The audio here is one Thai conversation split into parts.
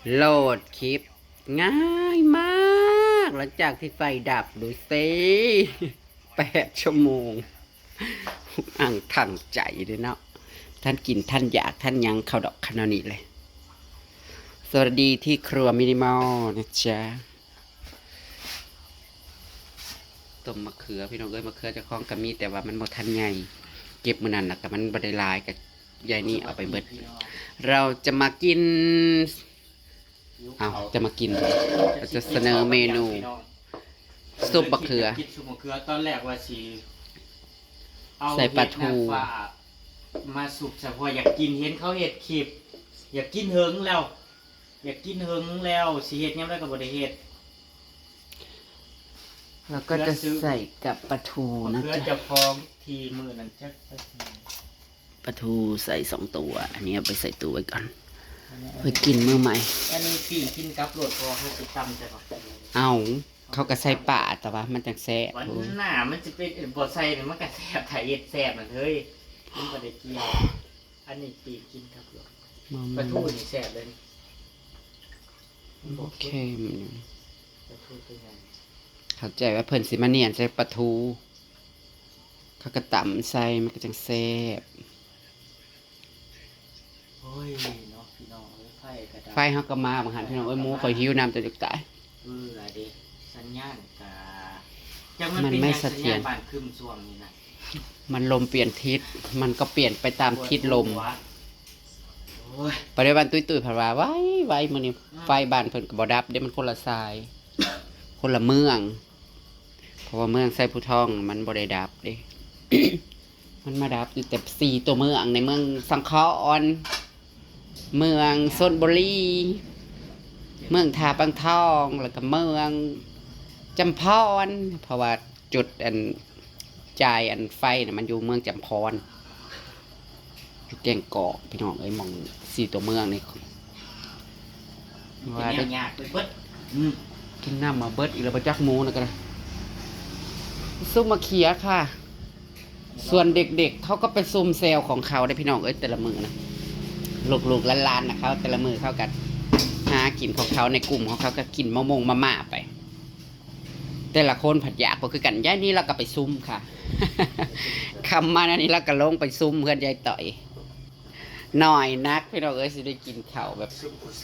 โหลดคลิปง่ายมากหลังจากที่ไฟดับดูสิ8 ชั่วโมงอ่างทั้งใจเลยเนาะท่านกินท่านอยากท่านยังเข้าดอกขนาดนี้เลยสวัสดีที่ครัวมินิมอลนะจ๊ะต้มมะเขือพี่น้องเอ้ยมะเขือจะคล้องกับมีแต่ว่ามันบ่ทันใหญ่เก็บมื้อนั้นน่ะกับมันบ่ได้หลายกับยายนี่เอาไปเบิดเราจะมากินจะมากินเราจะเสนอเมนูซุปมะเขือ กินซุปมะเขือตอนแรกว่าสิเอา ใส่ปลาทู เห็ดนางฟ้ามาสุกเฉพาะอยากกินเห็นเขาเห็ดคลิปอยากกินเฮิงแล้ว อยากกินเฮิงแล้วสิเฮ็ดยังไงก็บ่ได้เฮ็ด แล้วก็จะใส่กับปลาทูนะ เพื่อ จ๊ะ จะฟ้องทีมือนั้นจัก ปลาทูใส่2 ตัวอันนี้เอาไปใส่ตู้ไว้ก่อนเพื่อกินมื้อใหม่ อันนี้ปีกินกับโลดพอเฮาสิตำใช่ป่ะ เอาเขาก็ใส่ป่าแต่ว่ามันจังแซ่บ วัน โอ้ย หน้ามันจะเป็นบ่ใส่นี่มันก็แซ่บถ้าเฮ็ดแซ่บมันเฮ้ยมันบ่ได้เกี่ยวอันนี้ปีกินกับโลดปลาทูนี่แซ่บเลยนี่ โอเค ปลาทูเป็นไง เข้าใจว่าเพิ่นสิมาเนียนใส่ปลาทูเขาก็ตำใส่มันก็จังแซ่บ โอ้ยเนาะพี่น้องเอ้ยไฟกระดาษ ไฟเฮาก็มาบางหันพี่น้องเอ้ยหมูข่อยหิวน้ำจะจุกตาย เด้สัญญาณกะจังมัน มัน เป็น ไม่ หยัง เส สัญ ถีย ญาร ณบ้านคืมช่วงนี้นะ มันลมเปลี่ยนทิศมันก็เปลี่ยนไปตามทิศลม โอ้ย ปฏิบัติตุ้ยๆผ่านว่าไว้มื้อนี้ไฟบ้านเพิ่นก็บ่ดับเด้มันคนละสาย คนละเมือง เพราะว่าเมืองไซผู้ทองมันบ่ได้ดับเด้ มันมาดับอยู่แต่4 ตัวเมืองในเมืองสังขะอ่อนเมืองชลบุรีเมืองท่าปังทองแล้วก็เมืองจำพรเพราะว่าจุดจ่ายไฟน่ะมันอยู่เมืองจำพรอยู่แก่งกอกพี่น้องเอ้ยหมอง4 ตัวเมืองนี่ว่า ว่า ได้ ได้ยากไปเบิด กินน้ำมาเบิดอีกแล้วบ่จักหมูนะกันนะซุปมะเขือค่ะ ส่วนเด็กๆเขาก็ไปซุ่มแซวของเขาได้พี่น้องเอ้ยแต่ละมือนะลูกๆล้านๆนะเขาแต่ละมือเขากันหากินของเขาในกลุ่มของเขาก็กินมะม่วงมะม่าไป แต่ละคนผัดอยากก็คือกันย่ายนี้เราก็ไปซุ่มค่ะ คำมาอันนี้เราก็ลงไปซุ่มเพื่อนยายต่อยหน่อยนักพี่น้องเอ้ยสิได้กินข้าวแบบ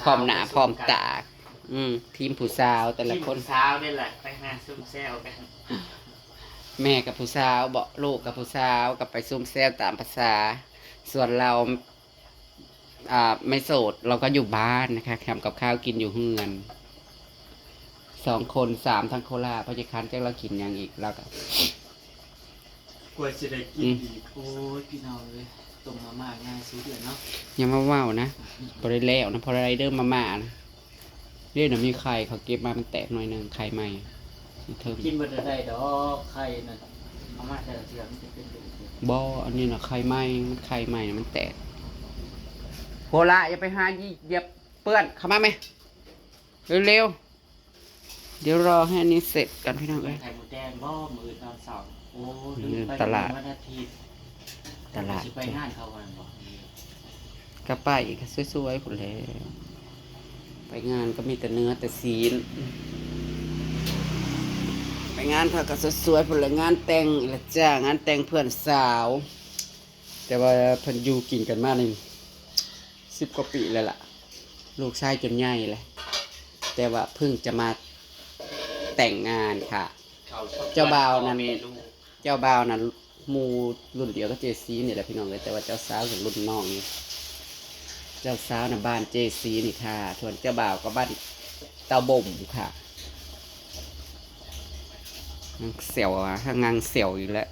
พร้อมหน้าพร้อมตาทีมผู้สาวแต่ละคน สาวนี่แหละไปหาซุ่มแซวกัน แม่กับผู้สาวเบาลูกกับผู้สาวกับไปซุ่มแซวตามภาษา ส่วนเราไม่โสดเราก็อยู่บ้านนะคะทำกับข้าวกินอยู่เฮือน2 คน 3ทั้งโคราชพระเจ้าคันจะเรากินอย่างอีกแล้วก็ กลัวจะได้กินอีกโอ้ยพี่น้องเลยต้มมาม่าง่ายสุดเลยเนาะ อยังมาว่าวนะบริแล้วนะพอไรเดอร์มาม่านะเรียกนะมีไข่เขาเก็บมามันแตกหน่อยหนึงไข่ใหม่เทิม กินบ่ได้ดอกไข่นั่นเอามาแต่ละเทื่อมันจะเป็นดูด บออันนี้นะไข่ใหม่มันไข่ใหม่นะมันแตกโคราชอย่าไปหาเหยียบเปื้อนเข้ามาไหมเร็วๆเดี๋ยวรอให้อันนี้เสร็จกันพี่น้องเอ้ย ไข่หมูแดงบ่มือตอนเสาร์โอ้ มื้อตลาด วันอาทิตย์ ตลาด สิไปงานเขาวันบ่ กระป้ายอีกสวยๆผุนแล้วไปงานก็มีแต่เนื้อแต่ซีนไปงานเขาก็สวยๆผุนแล้วงานแต่งอีกและจ้างานแต่งเพื่อนสาว แต่ว่าเพิ่นอยู่กินกันมานี่10 กว่าปีแล้วล่ะ ลูกชายจนใหญ่เลยแต่ว่าเพิ่งจะมาแต่งงานค่ะ เจ้าบ่าวนั่น เจ้าบ่าวน่ะหมู่รุ่นเดียวก็เจซีนี่แหละพี่น้องเลยแต่ว่าเจ้าสาวกับรุ่นน้องนี่เจ้าสาวน่ะบ้านเจซีนี่ค่ะส่วนเจ้าบ่าวก็บ้านเตาบ่มค่ะงางเสียวอ่ะถ้างางเสียวอีกแล้ว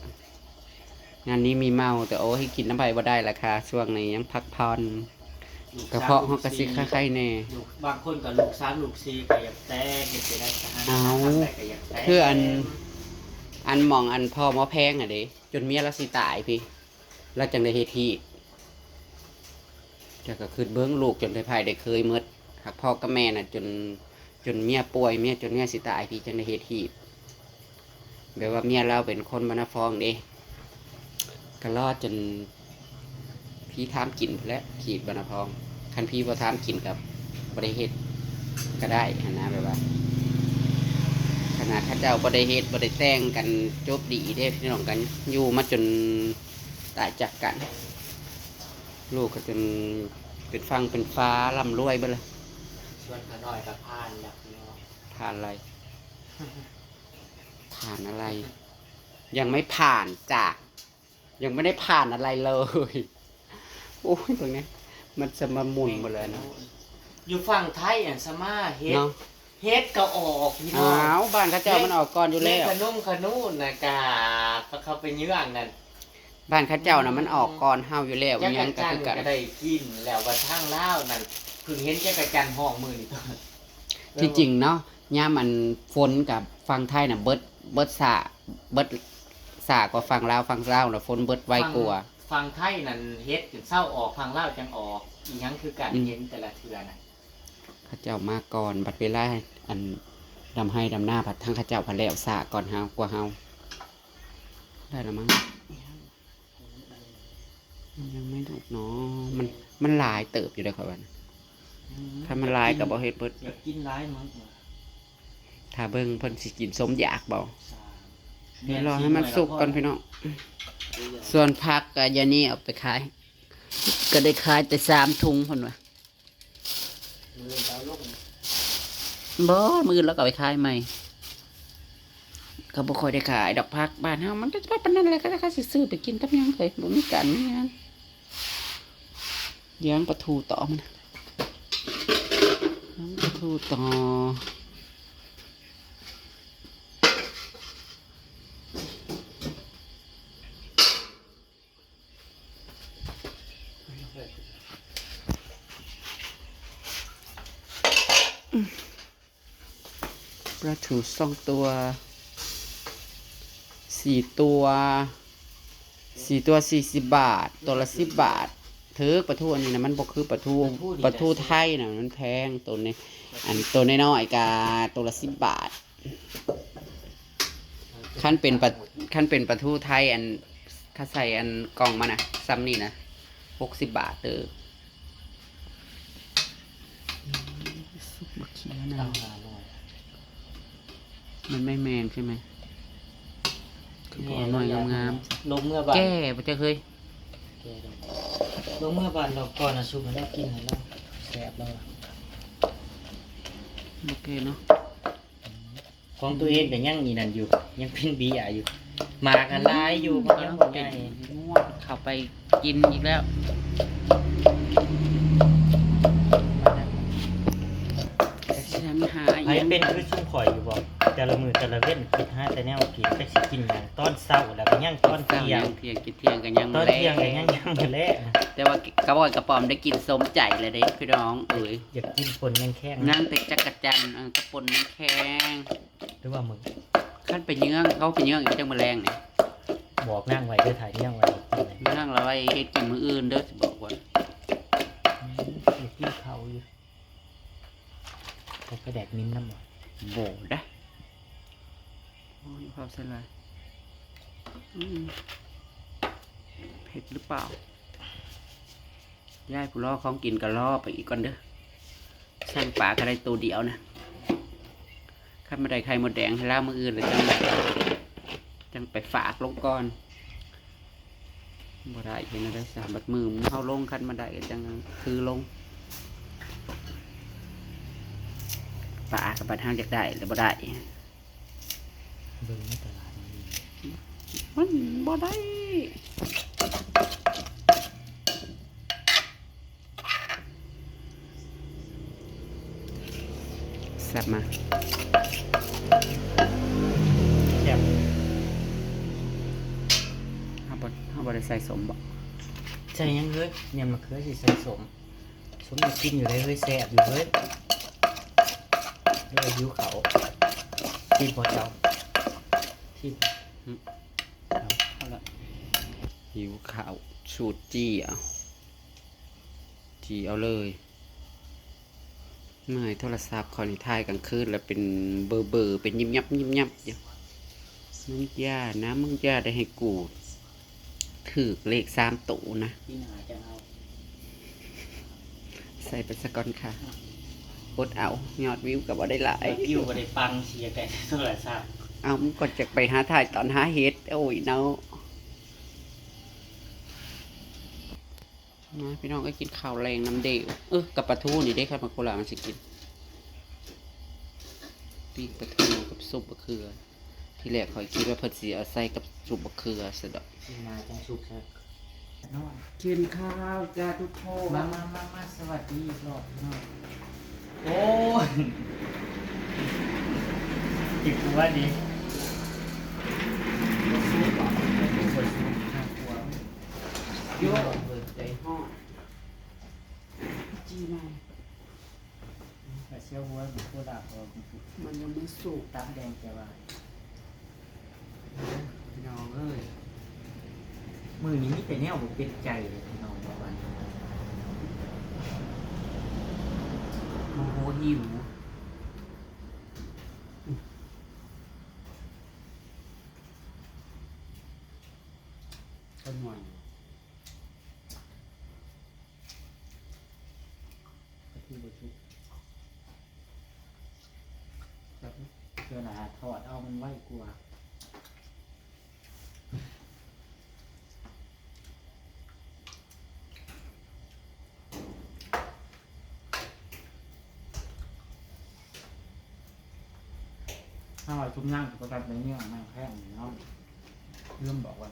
งานนี้มีเมาแต่โอ้ให้กินน้ำใบบ่ได้ละค่ะช่วงนี้ยังพักผ่อนกระเพาะห้องกระซิกคล้ายๆแน่ บางคนก็ลูก3ลูก4ก็อยากแต่งเฮ็ดไปได้สหา เอา แต่ก็อยากแต่ง คืออันหมองอันพ่อหมอแพงอ่ะเด้จนเมียเราสิตายพี่แล้วจังได้เฮ็ดที่จะก็คือเบิ้งลูกจนได้พายได้เคยหมดหักพ่อกับแม่น่ะจนเมียป่วยเมียจนเมียสิตายพี่จังได้เฮ็ดที่แบบว่าเมียเราเป็นคนบ้านนาฟองเด้ก็รอดจนพี่ทามกินพู้นแหล้วขีดบ้านนาฟองคันพี่บ่ทามกินกับบ่ได้เฮ็ด ก็ได้หั้นนะแบบว่าขนาดเข้าเจ้าบ่ได้เฮ็ดบ่ได้แต่งกันจบดีเด้พี่น้องกันอยู่มาจนตายจากกัน ลูกก็จนเป็นฟังเป็นฟ้าร่ำรวยไปเลย ชวนขาน้อยกับพานอยากเนาะ ผ่านอะไร ผ่านอะไร ยังไม่ผ่านจ้ะยังไม่ได้ผ่านอะไรเลย โอ้ยตรงนี้มันจะมาหมุนหมดเลยนะ อยู่ฝั่งไทยอ่ะสมาเฮ็ด เนาะ เฮ็ดก็ออกพี่น้อ อ้าง วบ้านเข้าเจ้ามันออกก่อนอยู่แล้ว ขนุ่มขนูนนะกาเขาไปเยื้องนั่น บ้านเข้าเจ้าน่ะมันออกก่อนเฮาอยู่แล้ว จัก ยั รง ก็ จัน คือ ทร์ กัน ก็ได้กินแล้วว่าทางลาวนั่นเพิ่งเห็นจักรจันทร์ห้องมือนี่ตอน ที่จริงเนาะย่ามมันฝนกับฟังไทยน่ะเบิดสากว่าฟังลาวฟังลาวน่ะฝนเบิดไวกว่า ฝั่งไทยนั่นเฮ็ดถึงเศร้าออกฝั่งลาวจังออกอีหยังคือการ อืม เห็นแต่ละเทื่อน่ะ เข้าเจ้ามาก่อนบัดเวลาอันดำให้ดำหน้าผัดทั้งเข้าเจ้าผัดแล้วสากก่อนเฮากว่าเฮาได้แล้วมั้งมันยังไม่ถูกเนาะมันหลายเติบอยู่เลยครับวันถ้ามันหลายกับบ่เฮ็ดเบิด อยากกินหลายมั้ง ถ้าเบิ่งเพิ่นสิกินสมอยากบ่ สาม เดี๋ยวรอให้มันสุกก่อนพี่น้องส่วนผักก็อยานี่เอาไปขาย ก็ได้ขายแต่3 ถุงเพิ่นว่า มือเอาลง บ่มื้อแล้วก็เอาไปขายใหม่ก็บ่ค่อยได้ขายดอกผักบ้านเฮามันก็ว่าปานนั้นแหละก็สิซื้อไปกินกับหยังเลยบ่มีกันมีงานเลี้ยงปลาทูต่อมันเลี้ยงปลาทูต่อปลาทู2 ตัว4 ตัว40 บาท ตัวละ10 บาทเถือปลาทูอันนี้นะมันบ่คือปลาทูไทยนะมันแพงตัวนี้อันตัวน้อยๆกาตัวละ10 บาทขั้นเป็นปลาทูไทยอันถ้าใส่อันกล่องมันนะซ้ำนี่นะ60 บาทเด้อซุปมะเขือนะ เอาหาหน่อย มันไม่แมงใช่ไหมคือพอหน่อยงาม ลงเมื่อ ๆ บาน แก้ปะจะเคย ลงเมื่อบานเราก่อนนะชุบมันได้กินแล้วแซ่บแล้ว โอเคเนาะ ของตัวเองแต่ยังมีนั่นอยู่ ยังเป็นบีอ่ะอยู่หมากันลายอยู่มันยังบ่ใหญ่ ง่วงเข้าไปกินอีกแล้วฉันหา ไผเป็นคือชุ่มข่อยอยู่บ่แต่ละมือแต่ละเว้นคิดหาแต่แนวกินแต่สิกินหยังตอนเช้าแล้วก็ยังตอนเที่ยง เที่ยงกินเที่ยงกันยัง ตอน แล้ เที่ยงก็ยังมื้อแลง แต่ว่ากระบอกกระป๋อมได้กินสมใจเลยเด้พี่น้องเอ้ย อยากกินฝนยังแข้ง นั่งแต่จักรจันทร์กระปนน้ำแข็ง หรือว่ามึง ขั้นไปเยื่องเขาไปเยื่องอยู่จังแมลงเนี่ย บอกนั่งไว้เด้อถ่ายนั่งไว้กินเลย นั่งเราไว้เฮ็ดกินมื้ออื่นเด้อสิบอกว่า อยากกินข้าวอยู่เขาไปแดกมิ้นน้ำบ่ โบได้โอ้ยภาพเส้นลายเผ็ดหรือเปล่าย่ายผู้ล่อของกินก็ล่อไปอีกก่อนเด้อช่างป่าก็ได้ตัวเดียวนะข้ามาได้ไข่มดแดงให้ล่ามืออื่นเลยจังไปฝากลงก่อนบ่ได้เห็นอะไรสามบัดมือมันเข้าลงคันมาได้ก็จังคือลงป่ากับบัดห้างอยากได้แต่บ่ได้ เบิ่งในตลาดมันดี มันบ่ได้แซ่บมา แซ่บ เขาบ่ได้ใส่สมบ่ ใช่ยังเฮ้ยเนี่ยมะเขือสิใส่สมอยากกินอยู่เลยเฮ้ยแซ่บอยู่เฮ้ยเลยยิ้วเขาที่พอเจ้าที่ เอาละหิวข้าวสูตรจี้เอาจี้เอาเลยไม่โทรศัพท์คอนิทายกลางคืนแล้วเป็นเบอร์เป็นยิบยับอยู่มึงย่านะมึงย่าได้ให้กูถือเลข3 ตัวนะ ที่หนาจะเอา ใส่ไปสักก่อนค่ะ อดเอายอดวิวก็บ่ได้หลาย อยู่บ่ได้ปังเสียแต่โทรศัพท์ เอามันก็จะไปหาถ่ายตอนหาเฮ็ดโอ้ยเนาะนะพี่น้องก็กินข้าวแรงน้ำเดวกับปลาทูนี่ได้ครับมาโคราชมันสิกินปิ้งปลาทูกับซุปมะเขือ ที่แรกข่อยคิดว่าเพิ่นสิเอาใส่กับซุปมะเขือซะดอก กินมาจังสุกซะนอน กินข้าวจ้าทุกคน มาสวัสดีอีกรอบนอนโอ้ยติดตัวดิซุปอ่ะไม่เคยซุปน่ากลัว โยเปิดใจห้องจีมา แต่เชี่ยววัวบุกโคราชพอ มันยังไม่สุก ตามแดงแกว่า พี่น้องเอ้ย มือนี้มีแต่แนวบุกเป็นใจเลยพี่น้องประมาณนี้ โมโหหิวก็หน่อย ที่บุชุก ครับ เจ้าหน้าถอดเอามันไว้กลัวถ้าเราชุ่มนั่งก็ตัดในเนี่ยนั่งแค่นี้เนาะ เริ่มบอกว่า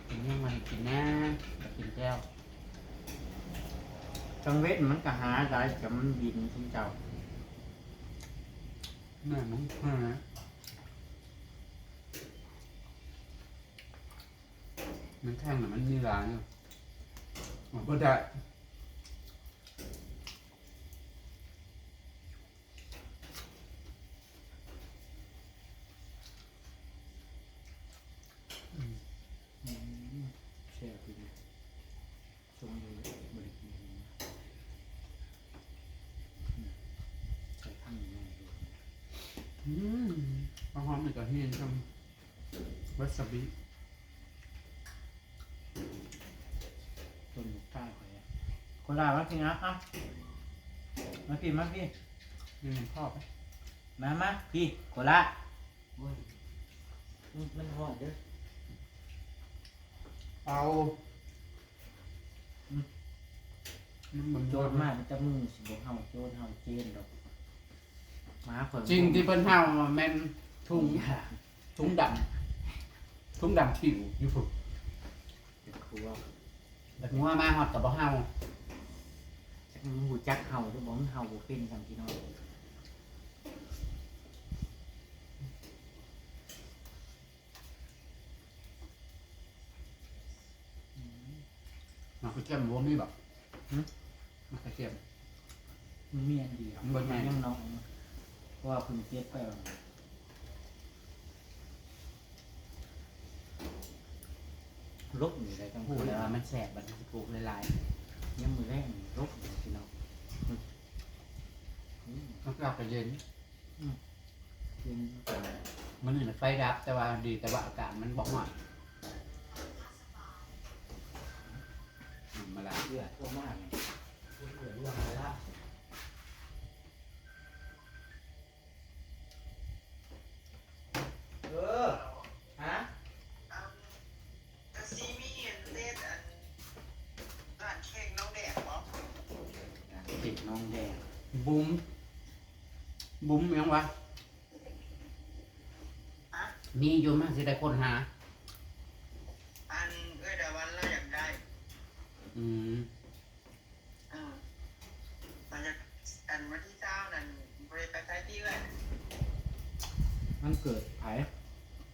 กินยังมันกินนะอยากกินแก้ว จังเวทมันก็หาได้แต่มันบินที่เจ้า น่ามันมันแท่งเหมือนมันมีร้านอยู่อ๋อก็ได้เชื่อพี่ชมเลยบริกินใส่ข้างในดู ข้าวหอมอีกกับเฮียนทำวาซาบิ ต้นใต้ไปคนลามาพี่นะอ่ะมาพี่ยังยังพ่อไป มาพี่โคละมันหอมเด้อ เอามันเหมือน โจ โด ร น มากมันจะมือสิบเฮาโจรเฮาเจนดอกมาเพิ่น จริงที่เพิ่นเฮาแม่นทุ่งดำผิวอยู่ฝึก เป็นครัว แต่หัวมาฮอดกับบ่เฮา จักหูจักเฮาหรือบ่เฮาบ่เป็นจังพี่น้อง มาคือแก้มบ่มีบ่มาคือแก้ม มันมีอันเดียว มันบ่แม่น ยังน้องเพราะว่าเพิ่นเก็บไปว่าลบนี่ได้จัง พู พู ด ด แล้ แล้ว ว มันแสบมันสิปลูกหลาย ยังมือแรกนี่ลบนี่พี่น้อง ๆมันก็เอาไปเย็น เย็นก่อน มันนี่ไฟดับแต่ว่าดีแต่ว่าอากาศมันบ่ฮอดมาละ เลือดทั่วมากเลย เหลือเรื่องอะไรละ ฮะ ซีมีเล่นอันร้านเค้กน้องแดงบอก ติดน้องแดง บุ้มยังวะ อะ มีอยู่มั้งสิได้คนหา อันดาวันเราอยากได้ อืม มันจะอันวันที่เจ้านั่นบริไปใช้ที่เลย มันเกิดไผ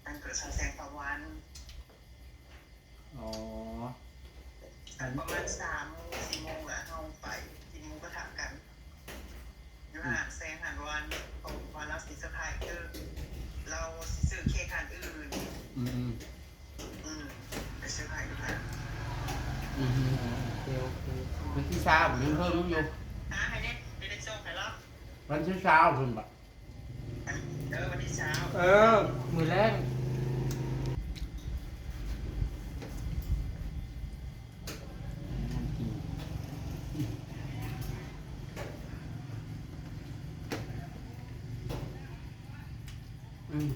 มันเกิดแสงประวัน อ๋อ อันประมาณ3-4 โมงแหละเราไปกินหมูกระทะกันอยู่ห่างแสงหันวันของวันเราสิสะพายคือเราซื้อเค้กหันอื่น อืม ไปซื้อไผ่ดูค่ะ อืม โอเค วันที่เช้าผมยังเพิ่มอยู่ ให้ได้ส่งให้เรา วันที่เช้าคุณปะ วันที่เช้า มือแรก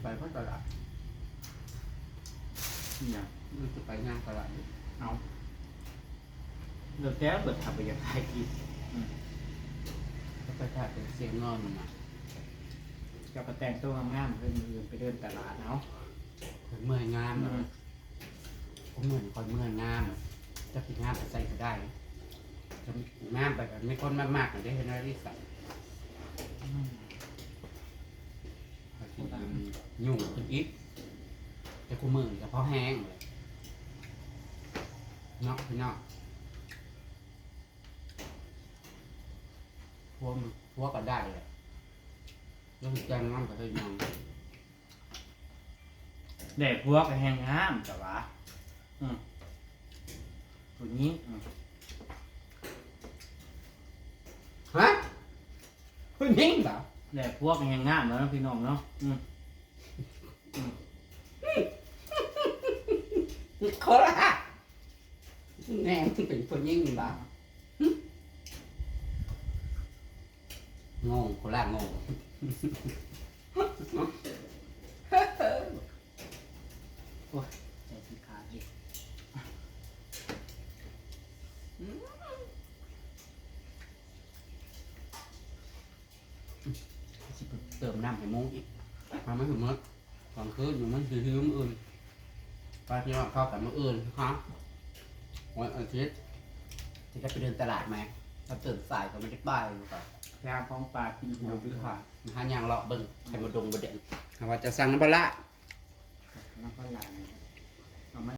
ไปเพราะตลาด เนี่ย มันจะไปงานตลาดอยู่ เอาเลือกแล้วเปิดทำไปยังไงกิน ก็ไปถ่ายเป็นเสียงนอนมันนะ จะไปแต่งตัวงามๆเพื่อนมือไปเดินตลาดเนาะ เมื่อยงามเลยผมเหมือนคนเมื่อยงามจะผิดงามไปใส่ก็ได้จะงามไปแบบไม่คนมากๆได้เห็นอะไรที่ใส่ยุ่งขึ้นอีกจะกูมือจะเพาะแห้งเลยเนาะพี่เนาะพวกก็ได้เลยเรื่องแกงน้ำก็เคยมอง แดดพวกแห้งงามแต่ว่าตัวนี้ ฮะเพิ่งยิงเหรอ แดดพวกแห้งงามแล้วนะพี่น้องเนาะ โคละแน่มันเป็นคนยิงเหรองงโคละงง โอ้ยใจสิขาดอีก เติมน้ำให้มุ้งอีกมาไม่ถึงมั้งตอนคืนอยู่มันคือมื้ออื่นไปพี่น้องเข้ากับมื้ออื่นครับวันอาทิตย์จะได้ไปเดินตลาดไหมเราตื่นสายก็ไม่ได้ไปหรือเปล่าย าของปลากินหัวด้วยค่ะ หายางเลาะเบิ่งใครมาดงประเด็นว่าจะสั่งน้ำปลาร้า น้ำปลาไหล